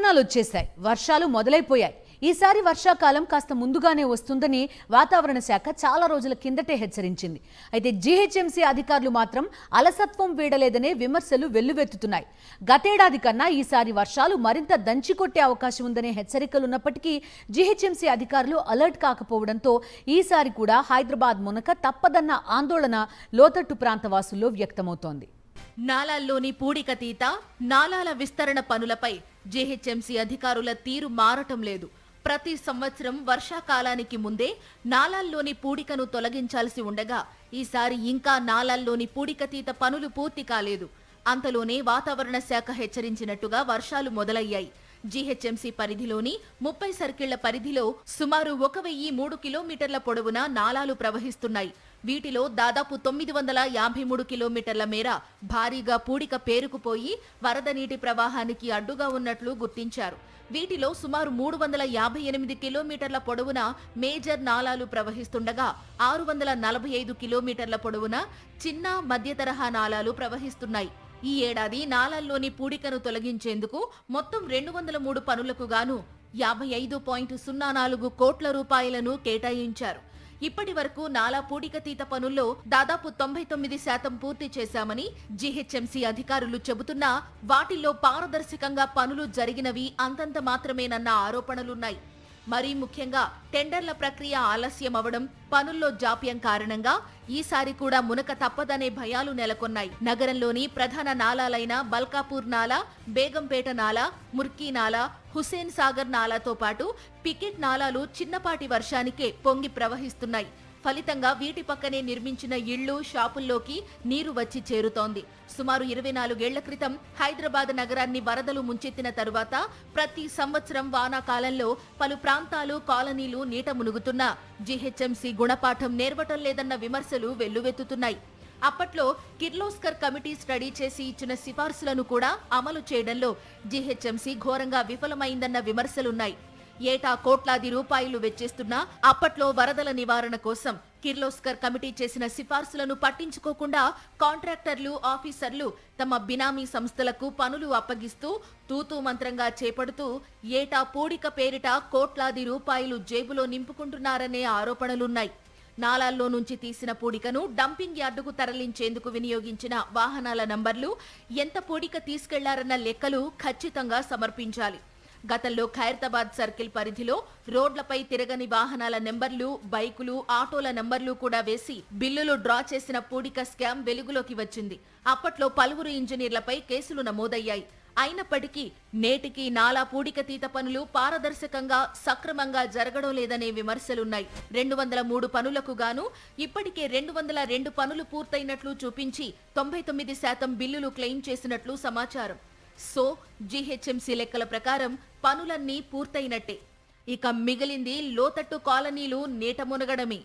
ఋతుపవనాలు వచ్చేశాయి. వర్షాలు మొదలైపోయాయి. ఈసారి వర్షాకాలం కాస్త ముందుగానే వస్తుందని వాతావరణ శాఖ చాలా రోజుల కిందటే హెచ్చరించింది. అయితే జీహెచ్ఎంసీ అధికారులు మాత్రం అలసత్వం వీడలేదనే విమర్శలు వెల్లువెత్తుతున్నాయి. గతేడాది కన్నా ఈసారి వర్షాలు మరింత దంచికొట్టే అవకాశం ఉందనే హెచ్చరికలున్నప్పటికీ జీహెచ్ఎంసీ అధికారులు అలర్ట్ కాకపోవడంతో ఈసారి కూడా హైదరాబాద్ మునక తప్పదన్న ఆందోళన లోతట్టు ప్రాంత వాసుల్లో వ్యక్తమవుతోంది. నాలాల్లోని పూడికతీత, నాలాల విస్తరణ పనులపై జీహెచ్ఎంసీ అధికారుల తీరు మారటం లేదు. ప్రతి సంవత్సరం వర్షాకాలానికి ముందే నాలాల్లోని పూడికను తొలగించాల్సి ఉండగా ఈసారి ఇంకా నాలాల్లోని పూడికతీత పనులు పూర్తి కాలేదు. అంతలోనే వాతావరణ శాఖ హెచ్చరించినట్టుగా వర్షాలు మొదలయ్యాయి. జీహెచ్ఎంసీ పరిధిలోని 30 సర్కిళ్ల పరిధిలో సుమారు 1003 కిలోమీటర్ల పొడవున నాలాలు ప్రవహిస్తున్నాయి. వీటిలో దాదాపు 953 కిలోమీటర్ల మేర భారీగా పూడిక పేరుకుపోయి వరద నీటి ప్రవాహానికి అడ్డుగా ఉన్నట్లు గుర్తించారు. వీటిలో సుమారు 358 కిలోమీటర్ల పొడవున మేజర్ నాలాలు ప్రవహిస్తుండగా 645 కిలోమీటర్ల పొడవున చిన్న మధ్య తరహా నాలాలు ప్రవహిస్తున్నాయి. ఈ ఏడాది నాలాల్లోని పూడికను తొలగించేందుకు మొత్తం 203 పనులకు గాను 55.04 కోట్ల రూపాయలను కేటాయించారు. ఇప్పటి వరకు నాలా పూడికతీత పనుల్లో దాదాపు 99% పూర్తి చేశామని జీహెచ్ఎంసీ అధికారులు చెబుతున్నా వాటిల్లో పారదర్శకంగా పనులు జరిగినవి అంతంత మాత్రమేనన్న ఆరోపణలున్నాయి. మరీ ముఖ్యంగా టెండర్ల ప్రక్రియ ఆలస్యం అవడం, పనుల్లో జాప్యం కారణంగా ఈసారి కూడా మునక తప్పదనే భయాలు నెలకొన్నాయి. నగరంలోని ప్రధాన నాలాలైన బల్కాపూర్ నాలా, బేగంపేట నాలా, ముర్కీ నాలా, హుసేన్ సాగర్ నాలాతో పాటు పికెట్ నాలాలు చిన్నపాటి వర్షానికే పొంగి ప్రవహిస్తున్నాయి. ఫలితంగా వీటి పక్కనే నిర్మించిన ఇళ్లు, షాపుల్లోకి నీరు వచ్చి చేరుతోంది. సుమారు 24 ఏళ్ల క్రితం హైదరాబాద్ నగరాన్ని వరదలు ముంచెత్తిన తరువాత ప్రతి సంవత్సరం వానాకాలంలో పలు ప్రాంతాలు, కాలనీలు నీట మునుగుతున్నా జీహెచ్ఎంసీ గుణపాఠం నేర్వటం లేదన్న విమర్శలు వెల్లువెత్తుతున్నాయి. అప్పట్లో కిర్లోస్కర్ కమిటీ స్టడీ చేసి ఇచ్చిన సిఫార్సులను కూడా అమలు చేయడంలో జీహెచ్ఎంసీ ఘోరంగా విఫలమైందన్న విమర్శలున్నాయి. ఏటా కోట్లాది రూపాయలు వెచ్చిస్తున్నా అప్పట్లో వరదల నివారణ కోసం కిర్లోస్కర్ కమిటీ చేసిన సిఫార్సులను పట్టించుకోకుండా కాంట్రాక్టర్లు, ఆఫీసర్లు తమ బినామీ సంస్థలకు పనులు అప్పగిస్తూ తూతూ మంత్రంగా చేపడుతూ ఏటా పూడిక పేరిట కోట్లాది రూపాయలు జేబులో నింపుకుంటున్నారనే ఆరోపణలున్నాయి. నాలాల్లో నుంచి తీసిన పూడికను డంపింగ్ యార్డుకు తరలించేందుకు వినియోగించిన వాహనాల నంబర్లు, ఎంత పూడిక తీసుకెళ్లారన్న లెక్కలు ఖచ్చితంగా సమర్పించాలి. గతంలో ఖైరతాబాద్ సర్కిల్ పరిధిలో రోడ్లపై తిరగని వాహనాల నెంబర్లు, బైకులు, ఆటోల నెంబర్లు కూడా వేసి బిల్లులు డ్రా చేసిన పూడిక స్కామ్ వెలుగులోకి వచ్చింది. అప్పట్లో పలువురు ఇంజనీర్లపై కేసులు నమోదయ్యాయి. అయినప్పటికీ నేటికి నాలా పూడికతీత పనులు పారదర్శకంగా, సక్రమంగా జరగడం లేదనే విమర్శలున్నాయి. 203 పనులకు గాను ఇప్పటికే 202 పనులు పూర్తయినట్లు చూపించి 99% బిల్లులు క్లెయిమ్ చేసినట్లు సమాచారం. సో జీహెచ్ఎంసీ లెక్కల ప్రకారం పనులన్నీ పూర్తయినట్టే. ఇక మిగిలింది లోతట్టు కాలనీలు నీట మునగడమే.